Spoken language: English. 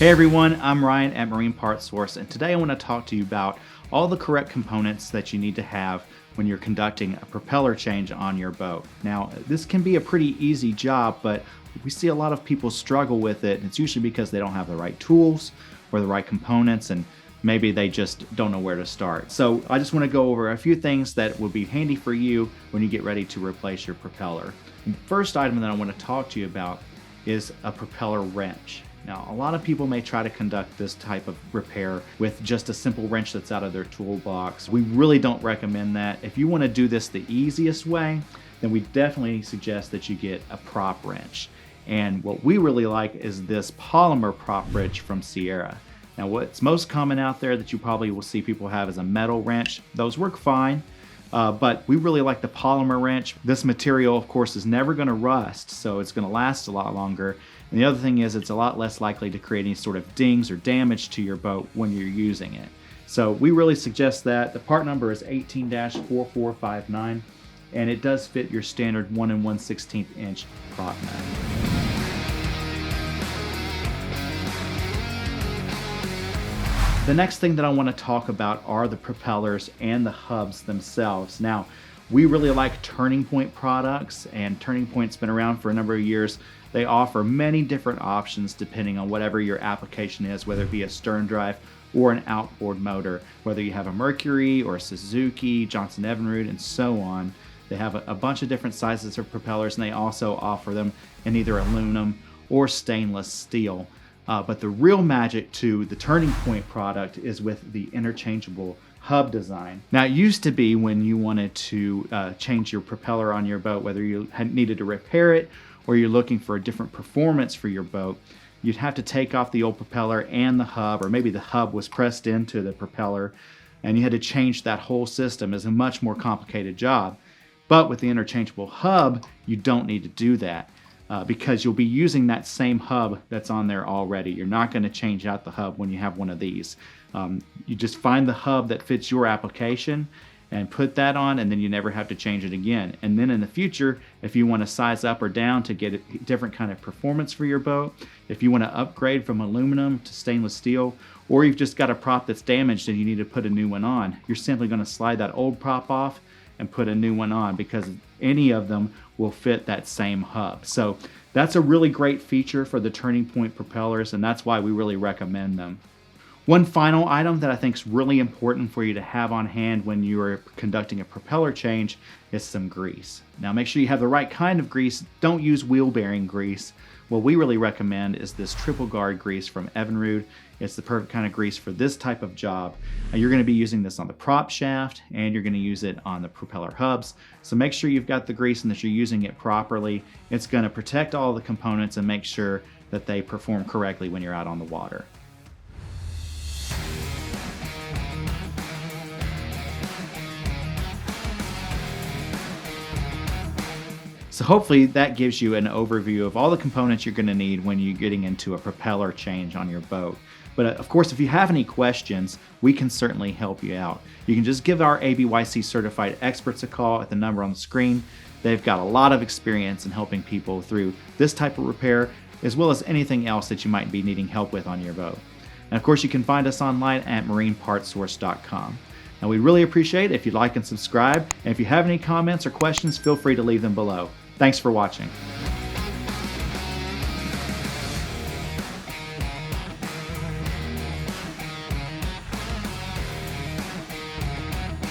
Hey everyone, I'm Ryan at Marine Parts Source, and today I want to talk to you about all the correct components that you need to have when you're conducting a propeller change on your boat. Now, this can be a pretty easy job, but we see a lot of people struggle with it, and it's usually because they don't have the right tools or the right components, and maybe they just don't know where to start. So I just want to go over a few things that will be handy for you when you get ready to replace your propeller. And the first item that I want to talk to you about is a propeller wrench. Now, a lot of people may try to conduct this type of repair with just a simple wrench that's out of their toolbox. We really don't recommend that. If you want to do this the easiest way, then we definitely suggest that you get a prop wrench. And what we really like is this polymer prop wrench from Sierra. Now, what's most common out there that you probably will see people have is a metal wrench. Those work fine. But we really like the polymer wrench. This material, of course, is never going to rust, so it's going to last a lot longer. And the other thing is it's a lot less likely to create any sort of dings or damage to your boat when you're using it. So we really suggest that. The part number is 18-4459, and it does fit your standard 1 1/16 inch prop nut. The next thing that I want to talk about are the propellers and the hubs themselves. Now, we really like Turning Point products, and Turning Point's been around for a number of years. They offer many different options depending on whatever your application is, whether it be a stern drive or an outboard motor, whether you have a Mercury or a Suzuki, Johnson Evinrude, and so on. They have a bunch of different sizes of propellers, and they also offer them in either aluminum or stainless steel. But the real magic to the Turning Point product is with the interchangeable hub design. Now, it used to be when you wanted to change your propeller on your boat, whether you needed to repair it or you're looking for a different performance for your boat, you'd have to take off the old propeller and the hub, or maybe the hub was pressed into the propeller, and you had to change that whole system. It's a much more complicated job. But with the interchangeable hub, you don't need to do that. Because you'll be using that same hub that's on there already. You're not going to change out the hub when you have one of these. You just find the hub that fits your application and put that on, and then you never have to change it again. And then in the future, if you want to size up or down to get a different kind of performance for your boat, if you want to upgrade from aluminum to stainless steel, or you've just got a prop that's damaged and you need to put a new one on, you're simply going to slide that old prop off and put a new one on, because any of them will fit that same hub. So that's a really great feature for the Turning Point propellers, and that's why we really recommend them. One final item that I think is really important for you to have on hand when you are conducting a propeller change is some grease. Now, make sure you have the right kind of grease. Don't use wheel bearing grease. What we really recommend is this triple guard grease from Evinrude. It's the perfect kind of grease for this type of job. You're going to be using this on the prop shaft, and you're going to use it on the propeller hubs. So make sure you've got the grease and that you're using it properly. It's going to protect all the components and make sure that they perform correctly when you're out on the water. So hopefully that gives you an overview of all the components you're going to need when you're getting into a propeller change on your boat. But of course, if you have any questions, we can certainly help you out. You can just give our ABYC certified experts a call at the number on the screen. They've got a lot of experience in helping people through this type of repair, as well as anything else that you might be needing help with on your boat. And of course, you can find us online at marinepartsource.com. Now, we really appreciate it if you'd like and subscribe. And if you have any comments or questions, feel free to leave them below. Thanks for watching.